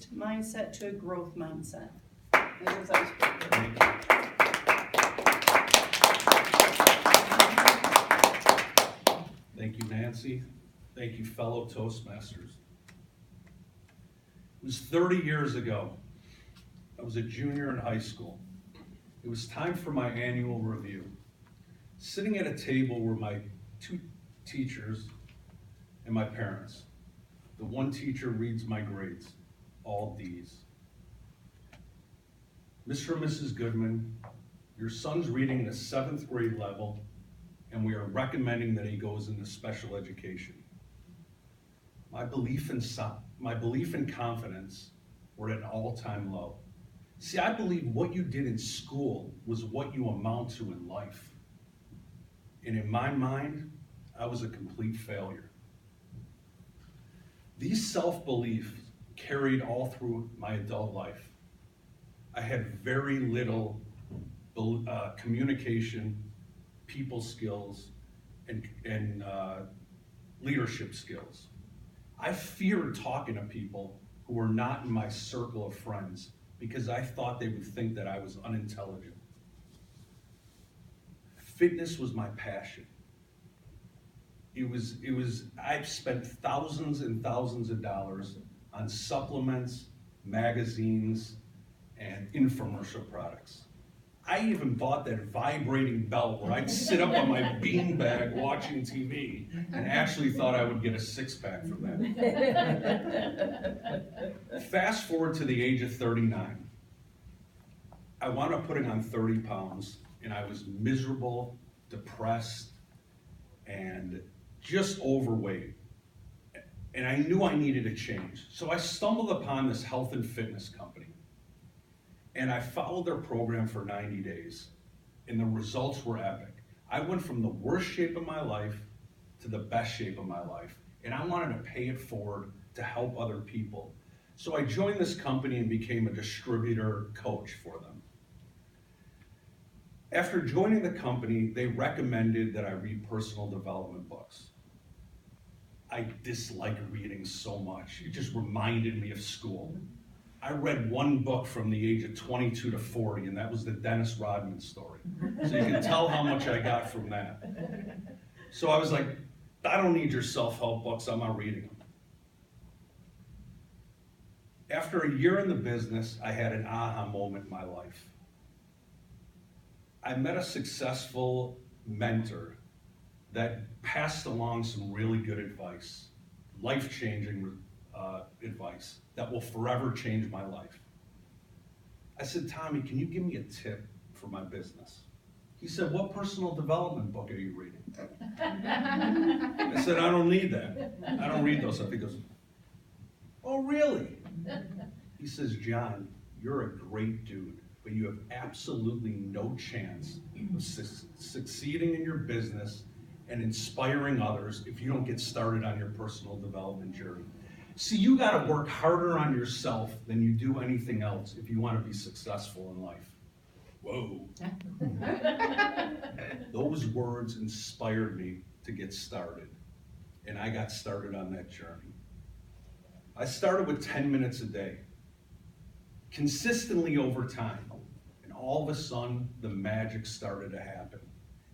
mindset to a growth mindset. And there's icebreaker. Thank you, Nancy. Thank you, fellow Toastmasters. It was 30 years ago. I was a junior in high school. It was time for my annual review. Sitting at a table were my two teachers and my parents. The one teacher reads my grades, all D's. Mr. and Mrs. Goodman, your son's reading at a 7th grade level, and we are recommending that he goes into special education. My belief and confidence were at an all-time low. See, I believe what you did in school was what you amount to in life. And in my mind, I was a complete failure. These self-beliefs carried all through my adult life. I had very little communication, people skills, and leadership skills. I feared talking to people who were not in my circle of friends because I thought they would think that I was unintelligent. Fitness was my passion. I've spent thousands and thousands of dollars on supplements, magazines, and infomercial products. I even bought that vibrating belt where I'd sit up on my beanbag watching TV and actually thought I would get a six-pack from that. Fast forward to the age of 39. I wound up putting on 30 pounds and I was miserable, depressed, and just overweight. And I knew I needed a change. So I stumbled upon this health and fitness company. And I followed their program for 90 days, and the results were epic. I went from the worst shape of my life to the best shape of my life, and I wanted to pay it forward to help other people. So I joined this company and became a distributor coach for them. After joining the company, they recommended that I read personal development books. I dislike reading so much. It just reminded me of school. I read one book from the age of 22 to 40, and that was the Dennis Rodman story. So you can tell how much I got from that. So I was like, I don't need your self-help books, I'm not reading them. After a year in the business, I had an aha moment in my life. I met a successful mentor that passed along some really good advice, life-changing advice that will forever change my life. I said, Tommy, can you give me a tip for my business? He said, what personal development book are you reading? I said, I don't need that. I don't read those stuff. He goes, oh, really? He says, John, you're a great dude, but you have absolutely no chance of succeeding in your business and inspiring others if you don't get started on your personal development journey. See, you gotta work harder on yourself than you do anything else if you wanna be successful in life. Whoa. Those words inspired me to get started, and I got started on that journey. I started with 10 minutes a day, consistently over time, and all of a sudden, the magic started to happen.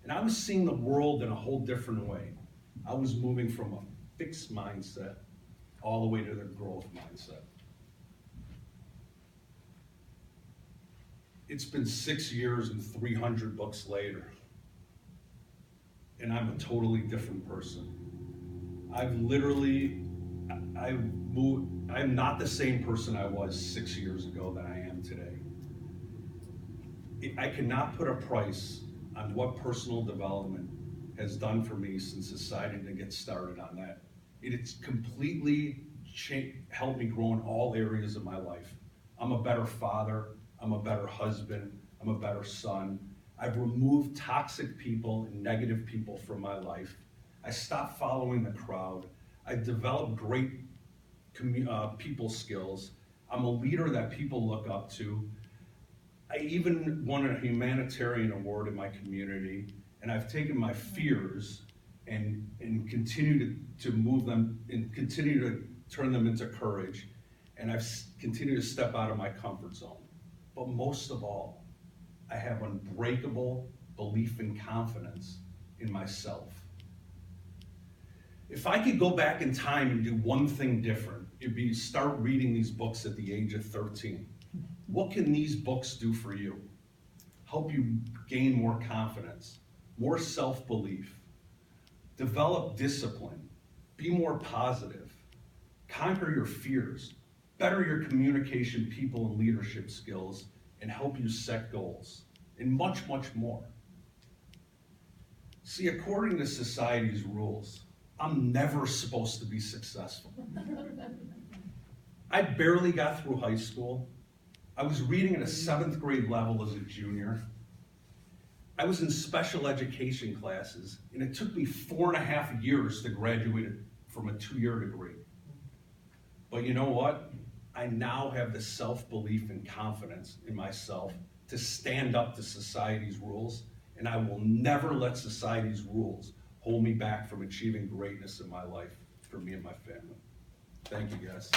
And I was seeing the world in a whole different way. I was moving from a fixed mindset all the way to the growth mindset. It's been 6 years and 300 books later, and I'm a totally different person. I'm not the same person I was 6 years ago that I am today. I cannot put a price on what personal development has done for me since deciding to get started on that. It's completely helped me grow in all areas of my life. I'm a better father, I'm a better husband, I'm a better son. I've removed toxic people and negative people from my life. I stopped following the crowd. I've developed great people skills. I'm a leader that people look up to. I even won a humanitarian award in my community, and I've taken my fears and continue to move them and continue to turn them into courage. and I've continued to step out of my comfort zone. But most of all, I have unbreakable belief and confidence in myself. If I could go back in time and do one thing different, it'd be start reading these books at the age of 13. What can these books do for you? Help you gain more confidence, more self-belief, develop discipline, be more positive, conquer your fears, better your communication, people, and leadership skills, and help you set goals, and much, much more. See, according to society's rules, I'm never supposed to be successful. I barely got through high school. I was reading at a 7th grade level as a junior. I was in special education classes, and it took me 4.5 years to graduate from a 2-year degree. But you know what? I now have the self-belief and confidence in myself to stand up to society's rules, and I will never let society's rules hold me back from achieving greatness in my life for me and my family. Thank you, guys.